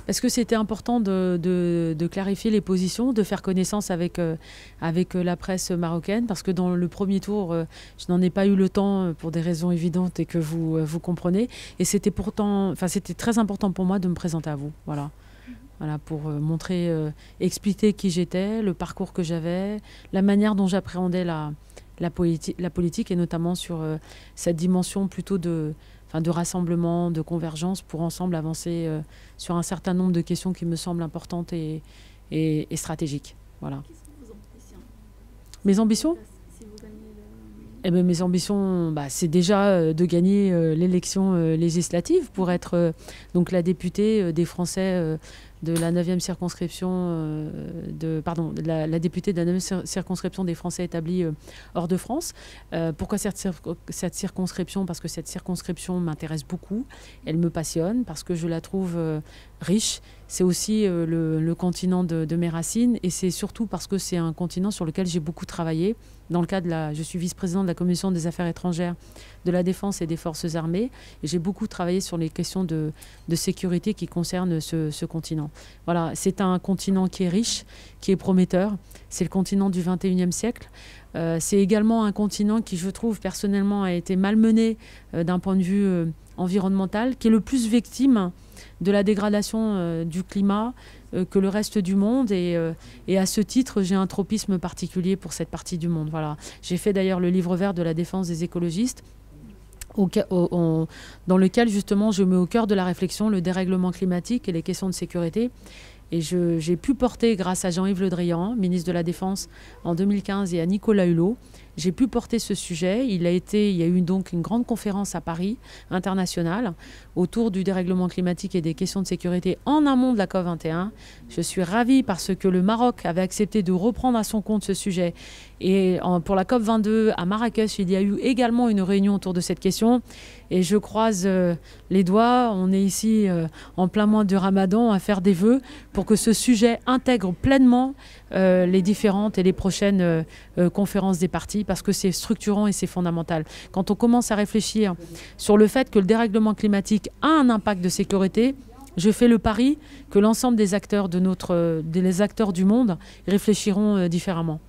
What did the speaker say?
Parce que c'était important de clarifier les positions, de faire connaissance avec la presse marocaine, parce que dans le premier tour, je n'en ai pas eu le temps pour des raisons évidentes et que vous comprenez. Et c'était c'était très important pour moi de me présenter à vous. Voilà. Voilà, pour montrer, expliquer qui j'étais, le parcours que j'avais, la manière dont j'appréhendais la politique, et notamment sur cette dimension plutôt de rassemblement, de convergence, pour ensemble avancer sur un certain nombre de questions qui me semblent importantes et stratégiques. Voilà. Quelles sont vos ambitions? Mes ambitions? Si vous gagnez Eh bien, mes ambitions, c'est déjà de gagner l'élection législative pour être donc la députée des Français de la 9e circonscription, la députée de la 9e circonscription des Français établis hors de France. Pourquoi cette circonscription? Parce que cette circonscription m'intéresse beaucoup, elle me passionne, parce que je la trouve riche. C'est aussi le continent de mes racines, et c'est surtout parce que c'est un continent sur lequel j'ai beaucoup travaillé. Dans le cadre je suis vice-présidente de la Commission des Affaires étrangères, de la Défense et des Forces armées, et j'ai beaucoup travaillé sur les questions de sécurité qui concernent ce continent. Voilà, c'est un continent qui est riche, qui est prometteur. C'est le continent du 21e siècle. C'est également un continent qui, je trouve, personnellement, a été malmené d'un point de vue environnemental, qui est le plus victime de la dégradation du climat que le reste du monde. Et à ce titre, j'ai un tropisme particulier pour cette partie du monde. Voilà. J'ai fait d'ailleurs le livre vert de la défense des écologistes, dans lequel justement je mets au cœur de la réflexion le dérèglement climatique et les questions de sécurité. Et j'ai pu porter, grâce à Jean-Yves Le Drian, ministre de la Défense en 2015, et à Nicolas Hulot, j'ai pu porter ce sujet. Il y a eu donc une grande conférence à Paris, internationale, autour du dérèglement climatique et des questions de sécurité en amont de la COP21. Je suis ravie parce que le Maroc avait accepté de reprendre à son compte ce sujet. Et pour la COP22 à Marrakech, il y a eu également une réunion autour de cette question. Et je croise les doigts. On est ici en plein mois du Ramadan à faire des vœux pour que ce sujet intègre pleinement les différentes et les prochaines conférences des parties, parce que c'est structurant et c'est fondamental. Quand on commence à réfléchir sur le fait que le dérèglement climatique a un impact de sécurité, je fais le pari que l'ensemble des acteurs des acteurs du monde réfléchiront différemment.